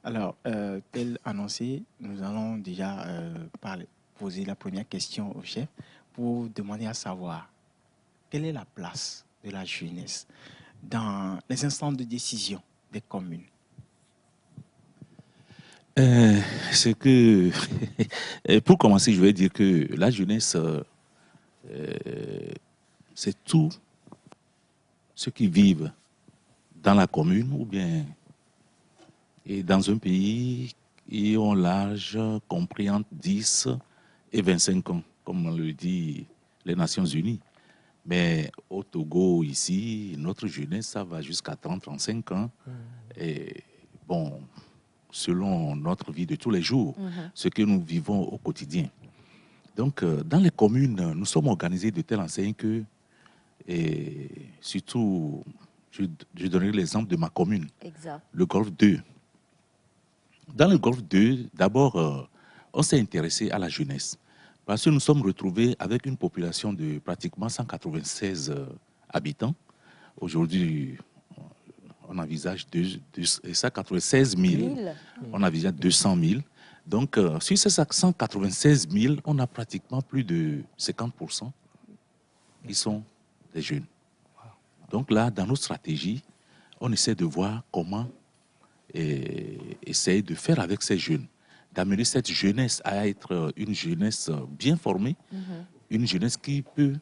Alors, tel annoncé, nous allons déjà poser la première question au chef pour demander à savoir quelle est la place de la jeunesse dans les instants de décision des communes. C'est que, pour commencer, je vais dire que la jeunesse, c'est tout ceux qui vivent dans la commune ou bien et dans un pays qui ont l'âge compris entre 10 et 25 ans, comme on le dit les Nations Unies. Mais au Togo, ici, notre jeunesse, ça va jusqu'à 30-35 ans. Et bon, selon notre vie de tous les jours, ce que nous vivons au quotidien. Donc, dans les communes, nous sommes organisés de telle enseigne que, et surtout, je donnerai l'exemple de ma commune, le Golfe 2. Dans le Golfe 2, d'abord, on s'est intéressé à la jeunesse parce que nous sommes retrouvés avec une population de pratiquement 196 habitants. Aujourd'hui, on envisage 196 000, on envisage 200 000. Donc, sur ces 196 000, on a pratiquement plus de 50% qui sont des jeunes. Donc là, dans nos stratégies, on essaie de voir comment essayer de faire avec ces jeunes, d'amener cette jeunesse à être une jeunesse bien formée, une jeunesse qui peut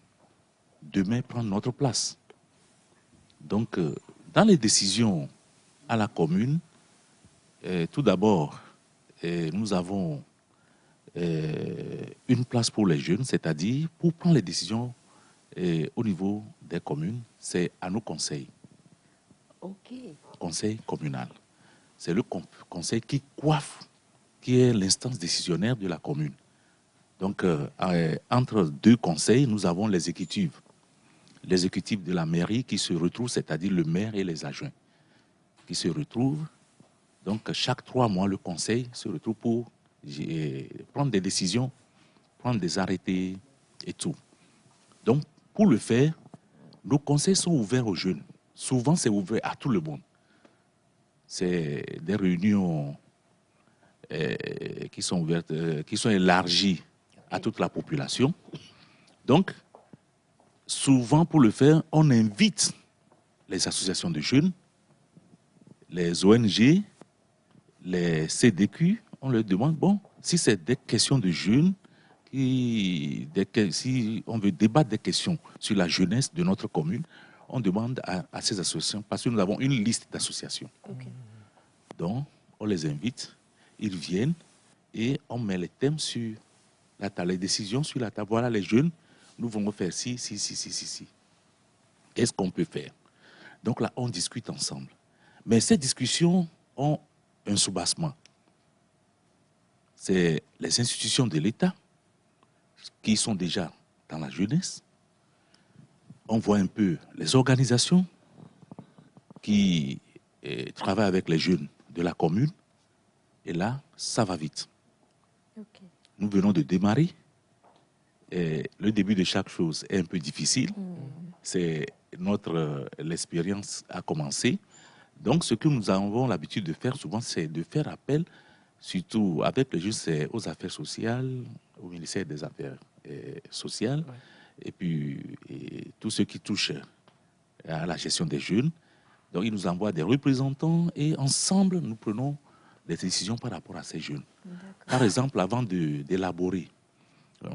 demain prendre notre place. Donc, dans les décisions à la commune, tout d'abord, nous avons une place pour les jeunes, c'est-à-dire pour prendre les décisions au niveau des communes, c'est à nos conseils. Conseil communal. C'est le conseil qui coiffe, qui est l'instance décisionnaire de la commune. Donc, entre deux conseils, nous avons les exécutifs. L'exécutif de la mairie qui se retrouve, c'est-à-dire le maire et les adjoints, qui se retrouvent. Donc, chaque 3 mois, le conseil se retrouve pour prendre des décisions, prendre des arrêtés et tout. Donc, pour le faire, nos conseils sont ouverts aux jeunes. Souvent, c'est ouvert à tout le monde. C'est des réunions qui sont ouvertes, qui sont élargies à toute la population. Donc, souvent, pour le faire, on invite les associations de jeunes, les ONG, les CDQ, on leur demande, bon, si c'est des questions de jeunes, si on veut débattre des questions sur la jeunesse de notre commune, on demande à ces associations, parce que nous avons une liste d'associations. Donc, on les invite, ils viennent et on met les thèmes sur la table, les décisions sur la table. Voilà les jeunes, nous voulons faire ci. Qu'est-ce qu'on peut faire? Donc là, on discute ensemble. Mais ces discussions ont un soubassement. C'est les institutions de l'État qui sont déjà dans la jeunesse. On voit un peu les organisations qui travaillent avec les jeunes de la commune. Et là, ça va vite. Nous venons de démarrer. Et le début de chaque chose est un peu difficile. C'est l'expérience a commencé. Donc, ce que nous avons l'habitude de faire souvent, c'est de faire appel, surtout avec les jeunes, c'est aux affaires sociales, au ministère des Affaires sociales, et puis tout ce qui touche à la gestion des jeunes. Donc, ils nous envoient des représentants et ensemble, nous prenons des décisions par rapport à ces jeunes. Par exemple, avant d'élaborer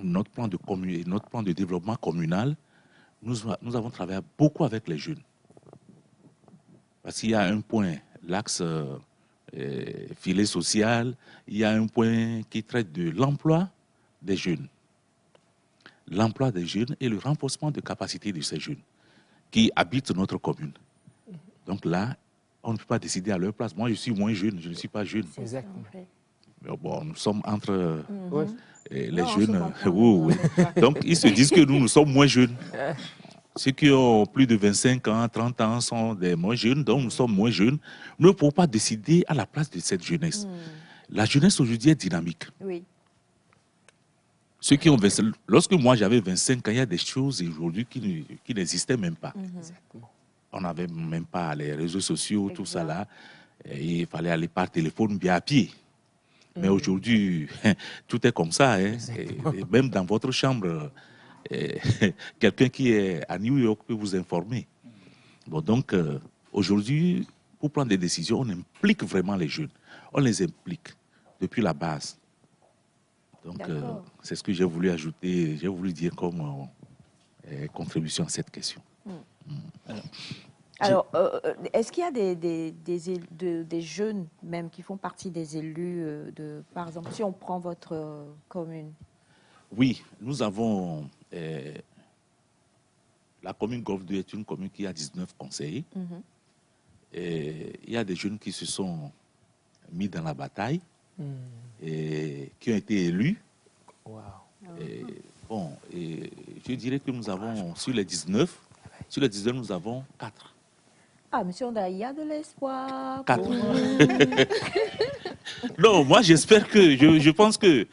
notre plan de développement communal, nous avons travaillé beaucoup avec les jeunes. Parce qu'il y a un point, l'axe filet social, il y a un point qui traite de l'emploi des jeunes. L'emploi des jeunes et le renforcement de capacité de ces jeunes qui habitent notre commune. Donc là, on ne peut pas décider à leur place. Moi, je suis moins jeune, je ne suis pas jeune. Exactement. Mais bon, nous sommes entre les jeunes. Oui. Donc, ils se disent que nous sommes moins jeunes. Ceux qui ont plus de 25 ans, 30 ans sont des moins jeunes, donc nous sommes moins jeunes. Nous ne pouvons pas décider à la place de cette jeunesse. La jeunesse aujourd'hui est dynamique. Oui. Ceux qui ont lorsque moi j'avais 25 ans, il y a des choses aujourd'hui qui n'existaient même pas. On n'avait même pas les réseaux sociaux, tout ça là. il fallait aller par téléphone ou bien à pied. Mais aujourd'hui, tout est comme ça. Hein. Et même dans votre chambre, quelqu'un qui est à New York peut vous informer. Bon, donc, aujourd'hui, pour prendre des décisions, on implique vraiment les jeunes. On les implique depuis la base. Donc, c'est ce que j'ai voulu ajouter, j'ai voulu dire comme contribution à cette question. Alors, est-ce qu'il y a des jeunes même qui font partie des élus par exemple, si on prend votre commune? Oui, nous avons... la commune Golfe 2 est une commune qui a 19 conseillers. Et il y a des jeunes qui se sont mis dans la bataille et qui ont été élus. Wow. Et je dirais que nous avons, sur les 19, nous avons 4. Ah, monsieur Onda, il y a de l'espoir. 4. Non, moi j'espère que, je pense que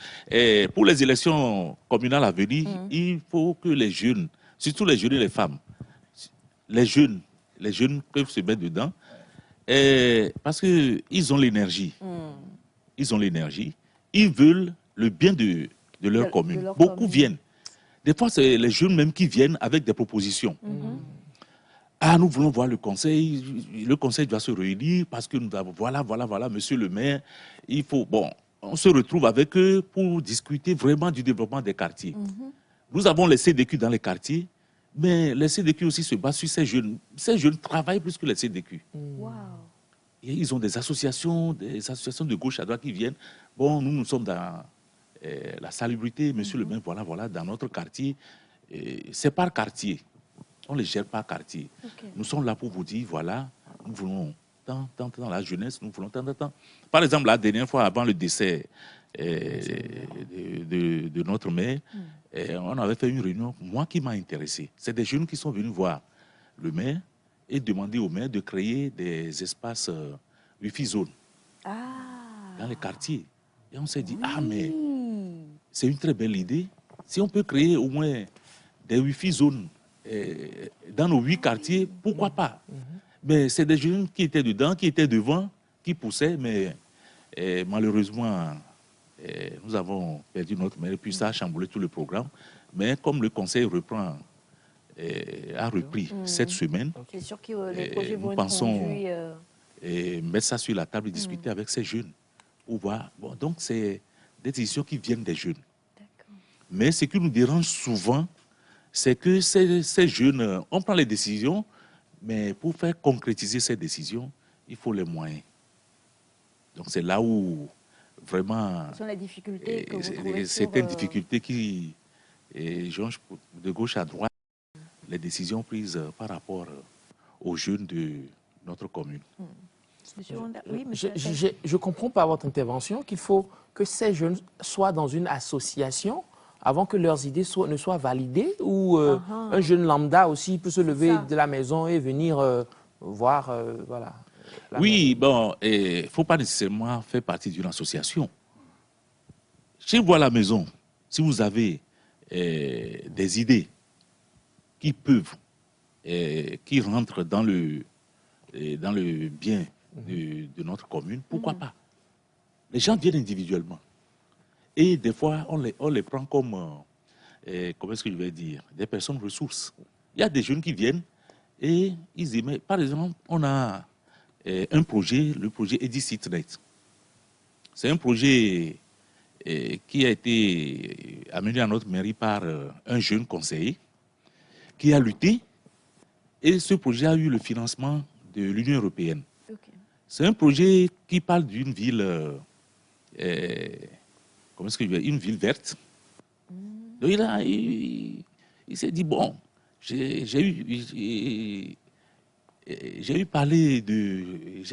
pour les élections communales à venir, il faut que les jeunes, surtout les jeunes et les femmes, les jeunes peuvent se mettre dedans parce qu'ils ont l'énergie. Ils ont l'énergie. Ils veulent le bien de leur commune. Beaucoup viennent. Des fois, c'est les jeunes même qui viennent avec des propositions. Ah, nous voulons voir le conseil doit se réunir parce que nous avons, voilà, monsieur le maire, il faut, bon, on se retrouve avec eux pour discuter vraiment du développement des quartiers. Nous avons les CDQ dans les quartiers, mais les CDQ aussi se basent sur ces jeunes. Ces jeunes travaillent plus que les CDQ. Wow. Et ils ont des associations de gauche à droite qui viennent. Bon, nous sommes dans la salubrité, monsieur le maire, voilà, dans notre quartier. C'est par quartier. On ne les gère pas quartier. Okay. Nous sommes là pour vous dire, voilà, nous voulons tant dans la jeunesse, nous voulons tant. Par exemple, la dernière fois, avant le décès de notre maire, on avait fait une réunion, moi qui m'a intéressé. C'est des jeunes qui sont venus voir le maire et demander au maire de créer des espaces Wi-Fi zone dans les quartiers. Et on s'est dit, mais c'est une très belle idée. Si on peut créer au moins des Wi-Fi zones dans nos 8 quartiers, pourquoi pas? Mais c'est des jeunes qui étaient dedans, qui étaient devant, qui poussaient, mais malheureusement, nous avons perdu notre maire, et puis ça a chamboulé tout le programme. Mais comme le conseil reprend, a repris cette semaine, c'est sûr que les projets vont nous être pensons conduits, mettre ça sur la table et discuter avec ces jeunes. Pour voir. Bon, donc, c'est des décisions qui viennent des jeunes. Mais ce qui nous dérange souvent, c'est que ces jeunes, on prend les décisions, mais pour faire concrétiser ces décisions, il faut les moyens. Donc c'est là où vraiment... Ce sont les difficultés que vous trouvez certaines difficultés qui changent de gauche à droite les décisions prises par rapport aux jeunes de notre commune. Monsieur Honda, oui, je comprends par votre intervention qu'il faut que ces jeunes soient dans une association avant que leurs idées ne soient validées, ou un jeune lambda aussi peut se lever de la maison et venir voir, voilà. Oui, bon, il ne faut pas nécessairement faire partie d'une association. Chez vous à la maison, si vous avez des idées qui peuvent, qui rentrent dans le bien de notre commune, pourquoi pas? Les gens viennent individuellement. Et des fois, on les prend comme, comment est-ce que je vais dire, des personnes ressources. Il y a des jeunes qui viennent et ils disent, par exemple, on a un projet, le projet EdiCitNet. C'est un projet qui a été amené à notre mairie par un jeune conseiller qui a lutté, et ce projet a eu le financement de l'Union européenne. C'est un projet qui parle d'une ville... comment est-ce que je vais dire, une ville verte. Donc il s'est dit, bon, j'ai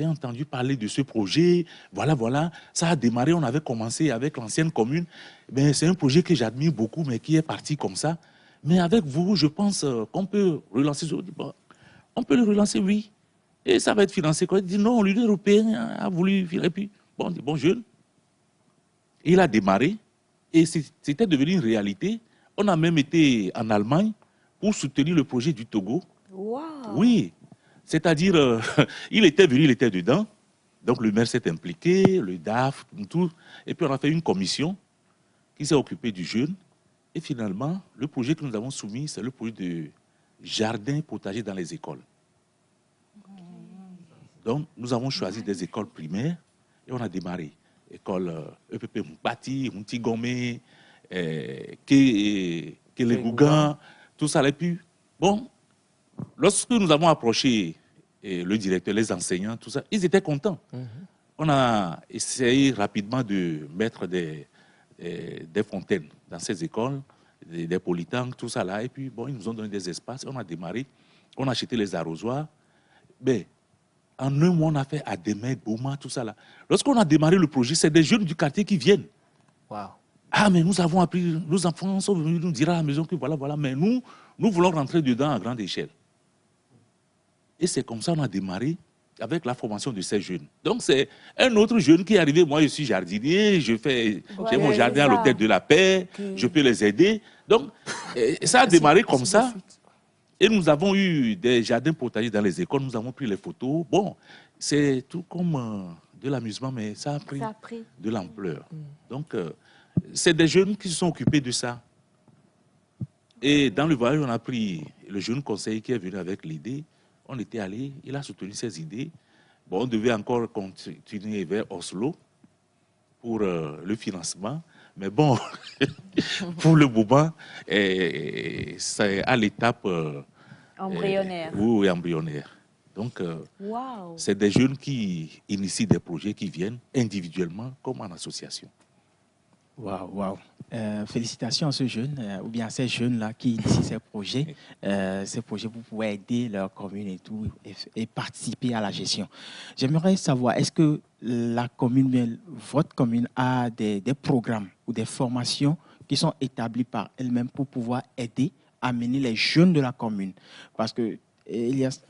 entendu parler de ce projet, voilà, ça a démarré, on avait commencé avec l'ancienne commune, mais c'est un projet que j'admire beaucoup, mais qui est parti comme ça. Mais avec vous, je pense qu'on peut relancer ce projet. Bon, on peut le relancer, oui. Et ça va être financé. Il dit, non, l'Union européenne a voulu, et puis, bon, on dit, bon, jeune. Il a démarré et c'était devenu une réalité. On a même été en Allemagne pour soutenir le projet du Togo. Wow. Oui, c'est-à-dire, il était venu, il était dedans. Donc le maire s'est impliqué, le DAF, tout. Et puis on a fait une commission qui s'est occupée du jeune. Et finalement, le projet que nous avons soumis, c'est le projet de jardin potager dans les écoles. Donc nous avons choisi des écoles primaires et on a démarré. École EPP Mbati, Moutigomé, Kelebougan, tout ça. Et puis, bon, lorsque nous avons approché le directeur, les enseignants, tout ça, ils étaient contents. On a essayé rapidement de mettre des fontaines dans ces écoles, des polytanks, tout ça là. Et puis, bon, ils nous ont donné des espaces. On a démarré, on a acheté les arrosoirs. Mais en un mois, on a fait Adémet, Bouma, tout ça là. Lorsqu'on a démarré le projet, c'est des jeunes du quartier qui viennent. Wow. Ah, mais nous avons appris, nos enfants sont venus nous dire à la maison que voilà, voilà, mais nous voulons rentrer dedans à grande échelle. Et c'est comme ça qu'on a démarré avec la formation de ces jeunes. Donc, c'est un autre jeune qui est arrivé. Moi, je suis jardinier, j'ai mon jardin à l'hôtel de la paix, je peux les aider. Donc, ça a démarré comme ça. Et nous avons eu des jardins potagers dans les écoles, nous avons pris les photos. Bon, c'est tout comme de l'amusement, mais ça a pris de l'ampleur. Donc, c'est des jeunes qui se sont occupés de ça. Et dans le voyage, on a pris le jeune conseiller qui est venu avec l'idée. On était allé, il a soutenu ses idées. Bon, on devait encore continuer vers Oslo pour le financement. Mais bon, pour le moment, c'est à l'étape embryonnaire. Oui, embryonnaire. Donc, c'est des jeunes qui initient des projets qui viennent individuellement comme en association. Waouh, waouh. Félicitations à ce jeune, ou bien à ces jeunes-là qui initient ces projets pour pouvoir aider leur commune et tout, et participer à la gestion. J'aimerais savoir, est-ce que la commune, votre commune, a des programmes ou des formations qui sont établis par elle-même pour pouvoir aider à mener les jeunes de la commune? Parce que Elias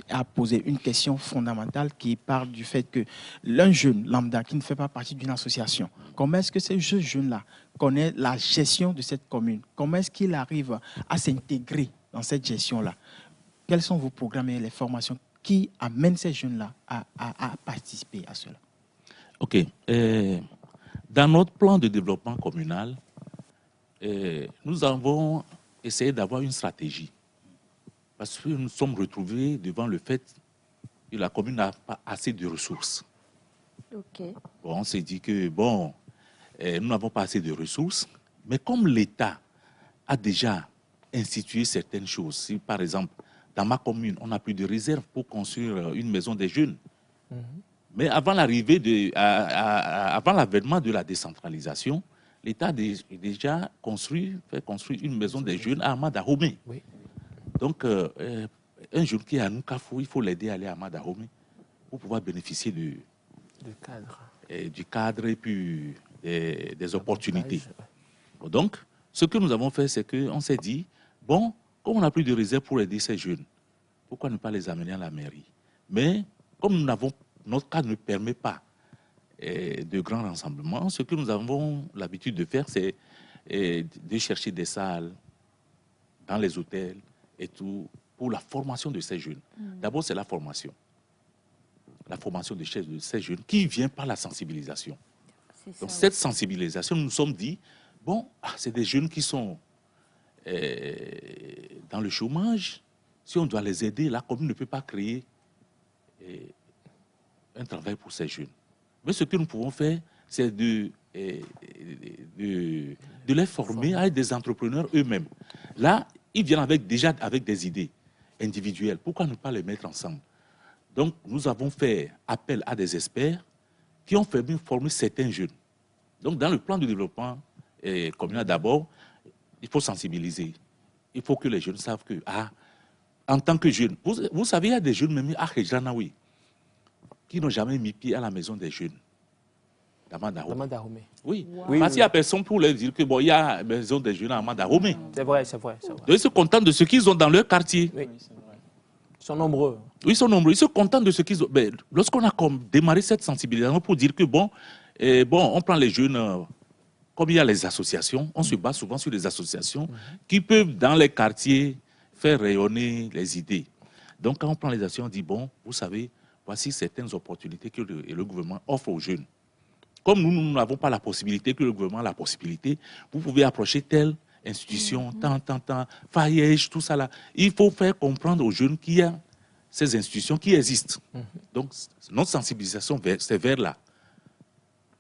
a posé une question fondamentale qui parle du fait que l'un jeune lambda qui ne fait pas partie d'une association, comment est-ce que ce jeune-là connaît la gestion de cette commune? Comment est-ce qu'il arrive à s'intégrer dans cette gestion-là? Quels sont vos programmes et les formations qui amènent ces jeunes-là à participer à cela? OK. Dans notre plan de développement communal, nous avons essayé d'avoir une stratégie. Parce que nous nous sommes retrouvés devant le fait que la commune n'a pas assez de ressources. Okay. Bon, on s'est dit que, bon, nous n'avons pas assez de ressources, mais comme l'État a déjà institué certaines choses, si par exemple, dans ma commune, on n'a plus de réserve pour construire une maison des jeunes, mais avant l'avènement de la décentralisation, l'État a déjà fait construire une maison des jeunes à Ahmad-Dahomey. Oui. Donc, un jeune qui est à Noukafou, il faut l'aider à aller à Ahmad-Dahomey pour pouvoir bénéficier du cadre et puis des opportunités. Donc, ce que nous avons fait, c'est qu'on s'est dit, bon, comme on n'a plus de réserve pour aider ces jeunes, pourquoi ne pas les amener à la mairie? Mais comme notre cadre ne permet pas de grands rassemblements, ce que nous avons l'habitude de faire, c'est de chercher des salles dans les hôtels et tout, pour la formation de ces jeunes. D'abord, c'est la formation de ces jeunes qui vient par la sensibilisation. Donc, cette sensibilisation, nous nous sommes dit, bon, c'est des jeunes qui sont dans le chômage. Si on doit les aider, la commune ne peut pas créer un travail pour ces jeunes. Mais ce que nous pouvons faire, c'est de les former à être des entrepreneurs eux-mêmes. Là, ils viennent déjà avec des idées individuelles. Pourquoi ne pas les mettre ensemble? Donc, nous avons fait appel à des experts qui ont formé certains jeunes. Donc, dans le plan de développement communal, d'abord, il faut sensibiliser. Il faut que les jeunes savent que, en tant que jeunes, vous savez, il y a des jeunes même à Khejanaoui qui n'ont jamais mis pied à la maison des jeunes. Ahmad-Dahomey. Oui. Wow. Parce qu'il n'y a personne pour leur dire que bon, il y a la maison des jeunes à Ahmad-Dahomey. C'est vrai, c'est vrai. Donc, ils se contentent de ce qu'ils ont dans leur quartier. Oui. Ils sont nombreux. Oui, ils sont nombreux. Ils se contentent de ce qu'ils ont. Mais lorsqu'on a démarré cette sensibilisation pour dire que bon, on prend les jeunes, comme il y a les associations, on se base souvent sur les associations qui peuvent, dans les quartiers, faire rayonner les idées. Donc, quand on prend les actions, on dit, bon, vous savez, voici certaines opportunités que le gouvernement offre aux jeunes. Comme nous n'avons pas la possibilité, que le gouvernement a la possibilité, vous pouvez approcher telle institution, tant, Fayège, tout ça là. Il faut faire comprendre aux jeunes qu'il y a ces institutions qui existent. Donc, notre sensibilisation, c'est vers là.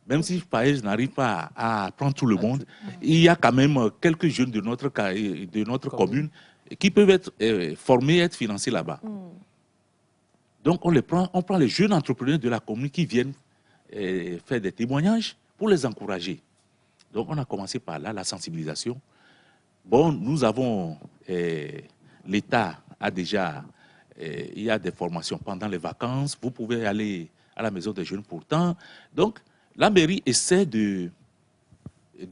Même si Fayège n'arrive pas à prendre tout le monde, il y a quand même quelques jeunes de notre commune qui peuvent être formés, être financés là-bas. Donc, on prend les jeunes entrepreneurs de la commune qui viennent faire des témoignages pour les encourager. Donc, on a commencé par là, la sensibilisation. Bon, nous avons, l'État a déjà, il y a des formations pendant les vacances. Vous pouvez aller à la maison des jeunes pourtant. Donc, la mairie essaie de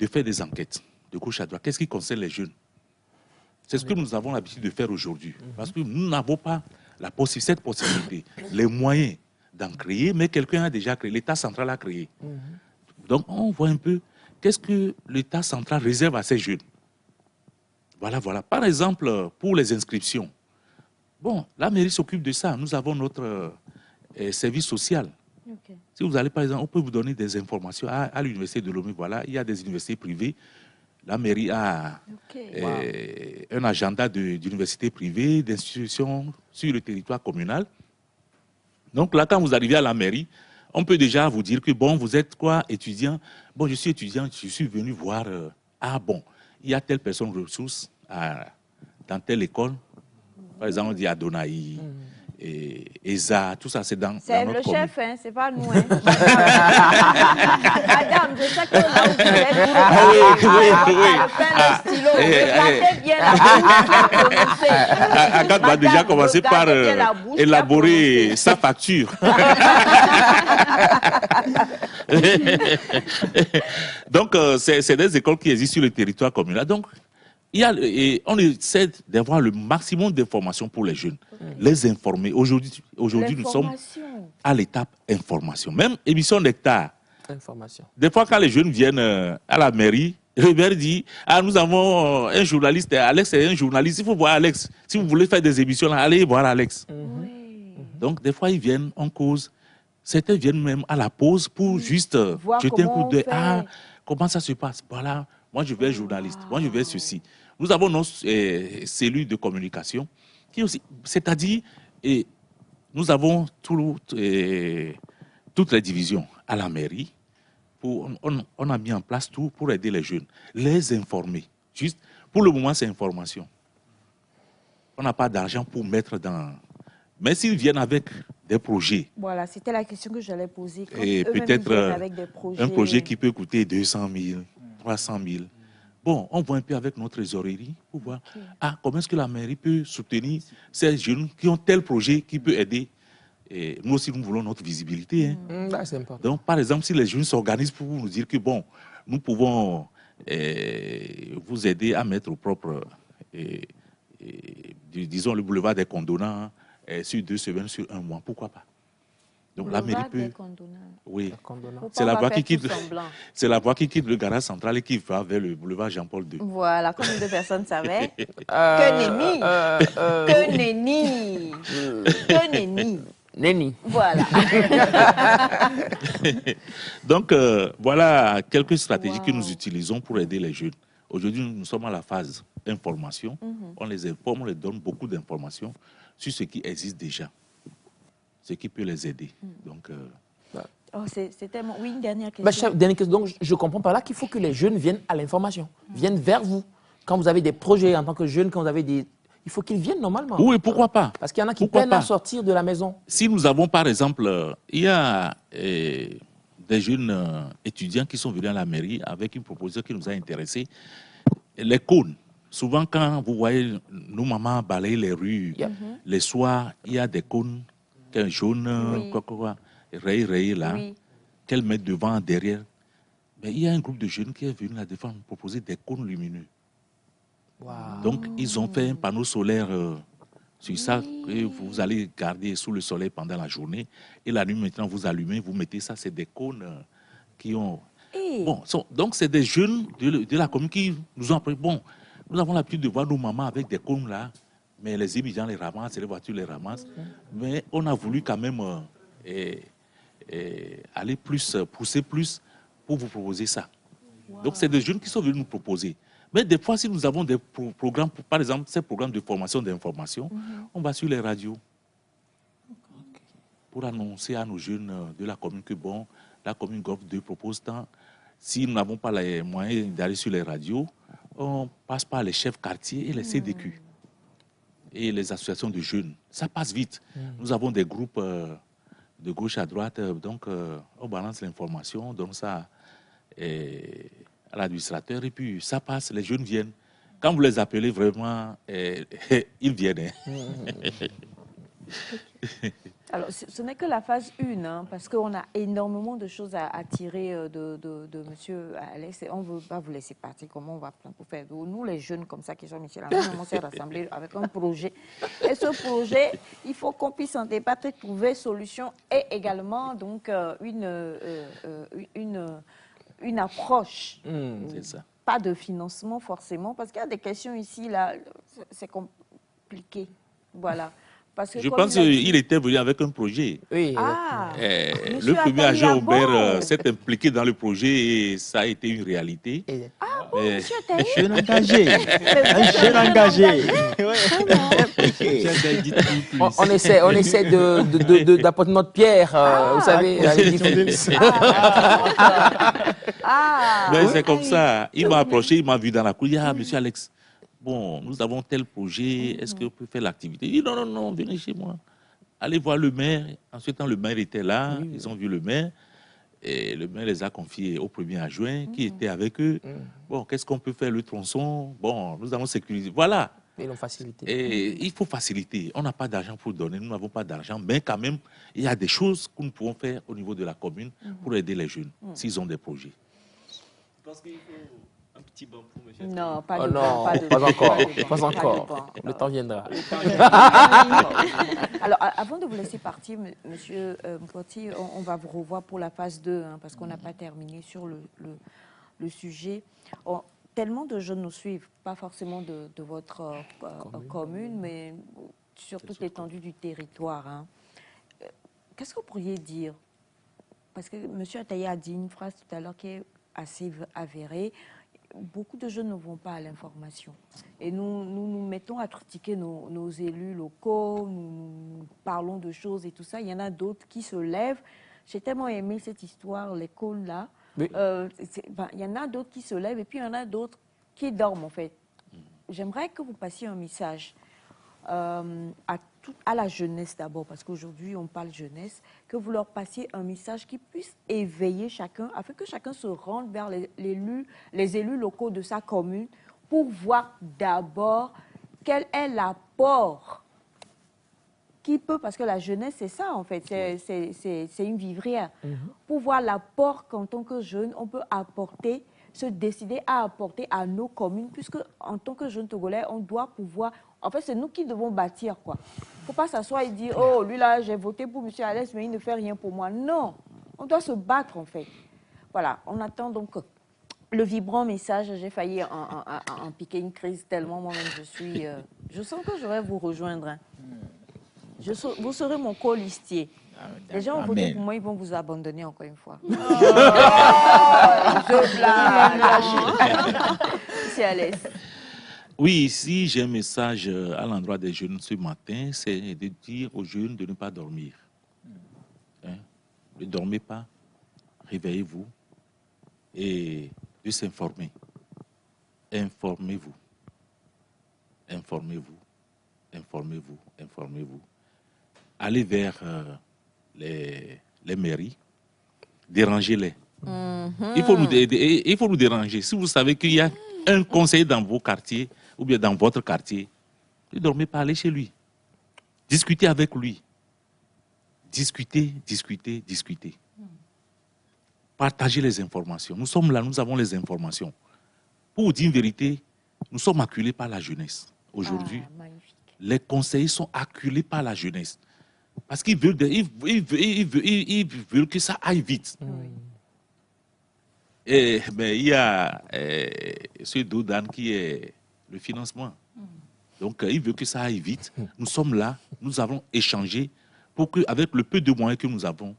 faire des enquêtes de gauche à droite. Qu'est-ce qui concerne les jeunes? C'est ce que nous avons l'habitude de faire aujourd'hui. Parce que nous n'avons pas cette possibilité, les moyens d'en créer, mais quelqu'un a déjà créé, l'État central a créé. Donc, on voit un peu qu'est-ce que l'État central réserve à ces jeunes. Voilà. Par exemple, pour les inscriptions, bon, la mairie s'occupe de ça. Nous avons notre service social. Okay. Si vous allez, par exemple, on peut vous donner des informations à l'université de Lomé. Voilà, il y a des universités privées. La mairie a un agenda d'universités privées, d'institutions sur le territoire communal. Donc là, quand vous arrivez à la mairie, on peut déjà vous dire que, bon, vous êtes quoi, étudiant? Bon, je suis étudiant, je suis venu voir, bon, il y a telle personne ressource dans telle école. Par exemple, on dit Adonai, ESA, tout ça, c'est dans notre commune. C'est le chef, hein, c'est pas nous. Hein. Madame, je sais que là où vous êtes bien la Agathe va déjà commencer par élaborer sa facture. Donc, c'est des écoles qui existent sur le territoire communal. Donc, on essaie d'avoir le maximum d'informations pour les jeunes, les informer. Aujourd'hui, nous sommes à l'étape information. Même émission d'hectare. Des fois, quand les jeunes viennent à la mairie, le maire dit, nous avons un journaliste, Alex est un journaliste, il faut voir Alex. Si vous voulez faire des émissions, là, allez voir Alex. Donc, des fois, ils viennent en cause. Certains viennent même à la pause pour juste jeter un coup d'œil. Comment ça se passe? Voilà, moi, je vais être journaliste. Moi, je vais ceci. Nous avons nos cellules de communication qui aussi, c'est-à-dire, nous avons toutes les divisions à la mairie. On a mis en place tout pour aider les jeunes, les informer. Juste, pour le moment, c'est information. On n'a pas d'argent pour mettre dans... Mais s'ils viennent avec des projets... Voilà, c'était la question que j'allais poser. Et peut-être un projet qui peut coûter 200 000, 300 000. Bon, on voit un peu avec notre trésorerie pour voir comment est-ce que la mairie peut soutenir ces jeunes qui ont tel projet qui peut aider. Et nous aussi, nous voulons notre visibilité. Hein. C'est important. Donc, par exemple, si les jeunes s'organisent pour nous dire que, bon, nous pouvons vous aider à mettre au propre, disons, le boulevard des condonants sur 2 semaines, sur 1 mois, pourquoi pas? Donc la mairie peut... Oui, c'est la voie qui quitte le garage central et qui va vers le boulevard Jean-Paul II. Voilà, comme 2 personnes savaient. Que nenni. Nenni. Voilà. Donc, voilà quelques stratégies que nous utilisons pour aider les jeunes. Aujourd'hui, nous sommes à la phase information. On les informe, on les donne beaucoup d'informations sur ce qui existe déjà, ce qui peut les aider. Donc, c'est tellement... Oui, une dernière question. Donc, je comprends par là qu'il faut que les jeunes viennent à l'information, viennent vers vous. Quand vous avez des projets en tant que jeune, quand vous avez des... Il faut qu'ils viennent normalement. Oui, pourquoi pas? Parce qu'il y en a qui peinent à sortir de la maison. Si nous avons, par exemple, il y a des jeunes étudiants qui sont venus à la mairie avec une proposition qui nous a intéressés. Les cônes. Souvent, quand vous voyez nos mamans balayer les rues, les soirs, il y a des cônes jaunes, rayés là, qu'elles mettent devant, derrière. Mais il y a un groupe de jeunes qui est venu là devant nous proposer des cônes lumineux. Donc, ils ont fait un panneau solaire sur ça que vous allez garder sous le soleil pendant la journée. Et la nuit, maintenant, vous allumez, vous mettez ça. C'est des cônes qui ont... Bon, donc, c'est des jeunes de la commune qui nous ont appris. Bon, nous avons l'habitude de voir nos mamans avec des cônes là, mais les immigrants les ramassent, les voitures les ramassent. Mais on a voulu quand même aller plus, pousser plus pour vous proposer ça. Wow. Donc, c'est des jeunes qui sont venus nous proposer. Mais des fois, si nous avons des programmes, par exemple, ces programmes de formation, d'information, on va sur les radios pour annoncer à nos jeunes de la commune que, bon, la commune Golfe 2 propose tant. Si nous n'avons pas les moyens d'aller sur les radios, on passe par les chefs quartiers et les CDQ et les associations de jeunes. Ça passe vite. Nous avons des groupes de gauche à droite, donc on balance l'information, on donne ça à l'administrateur et puis ça passe, les jeunes viennent. Quand vous les appelez vraiment, ils viennent. Alors, ce n'est que la phase 1, hein, parce qu'on a énormément de choses à tirer de M. Alex. Et on ne veut pas vous laisser partir. Comment on va faire? Nous, les jeunes comme ça qui sont Michel, on s'est rassemblés avec un projet. Et ce projet, il faut qu'on puisse en débattre et trouver solution et également donc, une approche. C'est ça. Pas de financement forcément, parce qu'il y a des questions ici, là, c'est compliqué. Voilà. Parce que je pense qu'il était venu avec un projet. Oui. Le premier agent Aubert s'est impliqué dans le projet et ça a été une réalité. Ah bon, monsieur un jeune engagé. Un jeune engagé. On essaie d'apporter notre pierre, vous savez. Mais c'est comme ça. Il m'a approché, il m'a vu dans la cour. Il dit, ah, monsieur Alex, bon, nous avons tel projet, est-ce que vous pouvez faire l'activité? Il dit, non, venez chez moi. Allez voir le maire. Ensuite, le maire était là, ils ont vu le maire. Et le maire les a confiés au premier adjoint qui était avec eux. Bon, qu'est-ce qu'on peut faire, le tronçon? Bon, nous avons sécurisé. Voilà. Ils l'ont facilité. Et il faut faciliter. On n'a pas d'argent pour donner, nous n'avons pas d'argent, mais quand même, il y a des choses que nous pouvons faire au niveau de la commune pour aider les jeunes, s'ils ont des projets. Je pense qu'il faut un petit banc pour monsieur. Non, pas encore. Le temps viendra. Alors, avant de vous laisser partir, monsieur Mpoti, on va vous revoir pour la phase 2, hein, parce qu'on n'a pas terminé sur le sujet. Tellement de jeunes nous suivent, pas forcément de votre commune, mais sur toute l'étendue du territoire. Hein. Qu'est-ce que vous pourriez dire? Parce que M. Ataïa a dit une phrase tout à l'heure qui est assez avérée. Beaucoup de jeunes ne vont pas à l'information. Et nous mettons à critiquer nos élus locaux, nous parlons de choses et tout ça. Il y en a d'autres qui se lèvent. J'ai tellement aimé cette histoire, l'école là. Oui. Il y en a d'autres qui se lèvent et puis il y en a d'autres qui dorment en fait. J'aimerais que vous passiez un message à la jeunesse d'abord, parce qu'aujourd'hui on parle jeunesse, que vous leur passiez un message qui puisse éveiller chacun, afin que chacun se rende vers les élus locaux de sa commune pour voir d'abord quel est l'apport qui peut, parce que la jeunesse, c'est ça en fait, c'est une vivrière. Pour voir l'apport qu'en tant que jeune, on peut apporter, se décider à apporter à nos communes, puisque en tant que jeune Togolais, on doit pouvoir, en fait, c'est nous qui devons bâtir, quoi. Il ne faut pas s'asseoir et dire, oh, lui là, j'ai voté pour M. Alès, mais il ne fait rien pour moi. Non, on doit se battre en fait. Voilà, on attend donc le vibrant message. J'ai failli en piquer une crise tellement moi-même je suis... je sens que je vais vous rejoindre, hein. Vous serez mon colistier. Les gens ont voté pour moi, ils vont vous abandonner encore une fois. Je blague. C'est à l'aise. Oui, si j'ai un message à l'endroit des jeunes ce matin, c'est de dire aux jeunes de ne pas dormir. Hein? Ne dormez pas, réveillez-vous et de s'informer. Informez-vous. Informez-vous. Informez-vous. Informez-vous. Allez vers les mairies, dérangez-les. Il faut nous déranger. Si vous savez qu'il y a un conseiller dans vos quartiers ou bien dans votre quartier, ne dormez pas, allez chez lui. Discutez avec lui. Discutez. Partagez les informations. Nous sommes là, nous avons les informations. Pour vous dire une vérité, nous sommes acculés par la jeunesse. Aujourd'hui, les conseillers sont acculés par la jeunesse. Parce qu'ils veulent, ils veulent que ça aille vite. Mais il y a ce Doudan qui est le financement. Donc, il veut que ça aille vite. Nous sommes là, nous avons échangé pour pour qu'avec le peu de moyens que nous avons,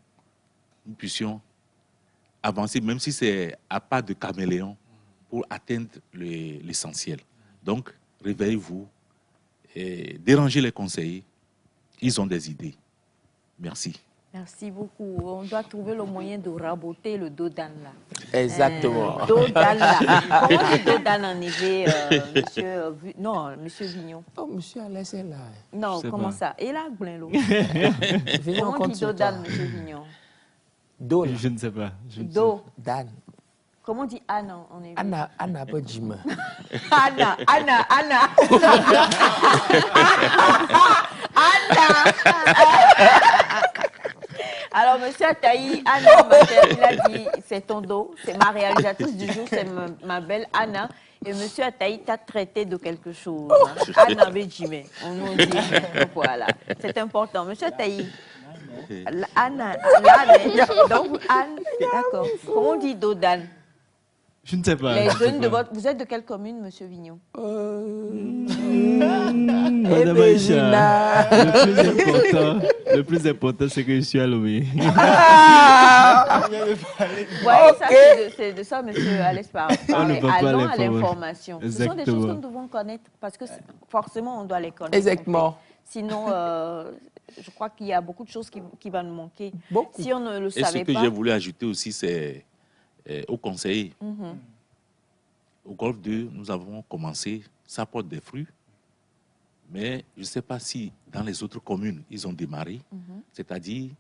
nous puissions avancer, même si c'est à pas de caméléon, pour atteindre l'essentiel. Donc, réveillez-vous et dérangez les conseillers. Ils ont des idées. Merci. Merci beaucoup. On doit trouver le moyen de raboter le dos d'âne là. Exactement. Dos d'âne là. Comment dit dos d'âne en éveil, monsieur, non, monsieur Vignon? Oh, monsieur Alès est là. Non, sais comment pas. ça? Et là, Glenlo. Venez en Comment compte dit sur dos toi. d'âne, monsieur Vignon? Do, là. Je ne sais pas. Do. Dan. Comment dit Anne en éveil? Anna, pas Jim. Anna. Anna. Alors, monsieur Ataï, Anna, il a dit, c'est ton dos, c'est ma réalisatrice du jour, c'est ma belle Anna. Et monsieur Ataï t'a traité de quelque chose. Hein. Anna Béjimé, on nous dit, voilà, c'est important. Monsieur Ataï, Anna, donc Anne, d'accord. Comment on dit dos d'âne? Je ne sais pas. Les jeunes de votre... Vous êtes de quelle commune, monsieur Vignon? Madame Aïcha, le plus important, c'est que je suis à Lomé. Vous voyez, ça, c'est de ça, monsieur Alex parlait. ne peut pas Allons à l'informer. l'information. Ce sont des choses que Exactement. nous devons connaître parce que forcément, on doit les connaître. Exactement. en fait. Sinon, je crois qu'il y a beaucoup de choses qui vont nous manquer. Beaucoup. Si on ne le Et ce savait que pas... j'ai voulu ajouter aussi, c'est aux conseillers. Au Golfe 2, nous avons commencé, ça porte des fruits, mais je ne sais pas si dans les autres communes, ils ont démarré. C'est-à-dire,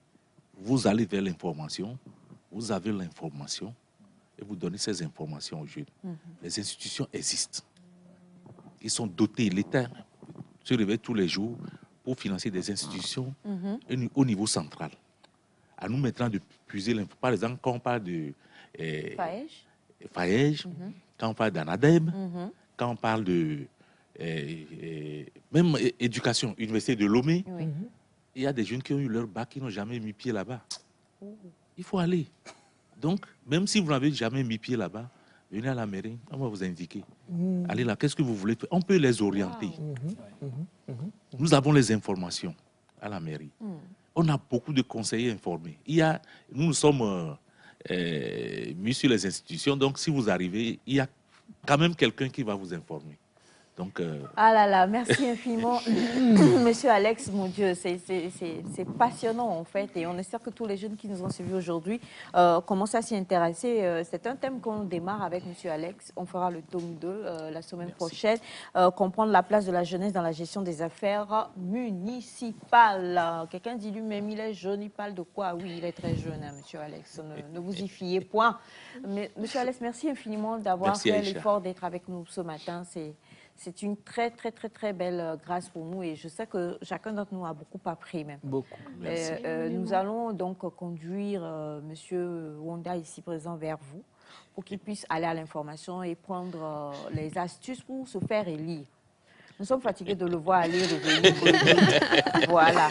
vous allez vers l'information, vous avez l'information et vous donnez ces informations aux jeunes. Les institutions existent. Ils sont dotés, l'État se réveille tous les jours pour financer des institutions au niveau central. À nous maintenant de puiser l'information. Par exemple, quand on parle de Faège, quand on parle d'Anadeb, quand on parle de même éducation, Université de Lomé, il y a des jeunes qui ont eu leur bac qui n'ont jamais mis pied là-bas. Il faut aller. Donc, même si vous n'avez jamais mis pied là-bas, venez à la mairie, on va vous indiquer. Allez là, qu'est-ce que vous voulez faire? On peut les orienter. Nous avons les informations à la mairie. On a beaucoup de conseillers informés. Nous sommes mis sur les institutions, donc si vous arrivez, il y a quand même quelqu'un qui va vous informer. Donc, Ah là là, merci infiniment, monsieur Alex, mon Dieu, c'est passionnant en fait, et on espère que tous les jeunes qui nous ont suivis aujourd'hui commencent à s'y intéresser. C'est un thème qu'on démarre avec monsieur Alex, on fera le tome 2 la semaine prochaine, comprendre la place de la jeunesse dans la gestion des affaires municipales. Quelqu'un dit lui-même, il est jeune, il parle de quoi? Oui, il est très jeune, hein, monsieur Alex, ne vous y fiez point. Mais, monsieur Alex, merci infiniment d'avoir fait l'effort d'être avec nous ce matin, c'est une très, très, très, très belle grâce pour nous et je sais que chacun d'entre nous a beaucoup appris même. Beaucoup. Nous allons donc conduire monsieur Wonda ici présent vers vous pour qu'il puisse aller à l'information et prendre les astuces pour se faire élire. Nous sommes fatigués de le voir aller revenir. Voilà.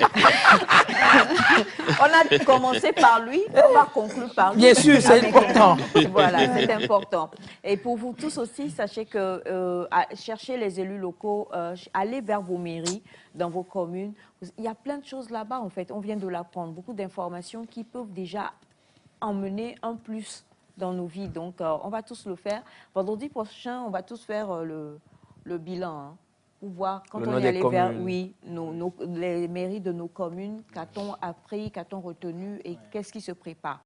On a commencé par lui, on va conclure par lui. Bien sûr, c'est important. Voilà, c'est important. Et pour vous tous aussi, sachez que cherchez les élus locaux, allez vers vos mairies, dans vos communes. Il y a plein de choses là-bas, en fait. On vient de l'apprendre. Beaucoup d'informations qui peuvent déjà emmener un plus dans nos vies. Donc, on va tous le faire. Vendredi prochain, on va tous faire le bilan, hein. Pour voir, quand on est allé vers les mairies de nos communes, qu'a-t-on appris, qu'a-t-on retenu et qu'est-ce qui se prépare.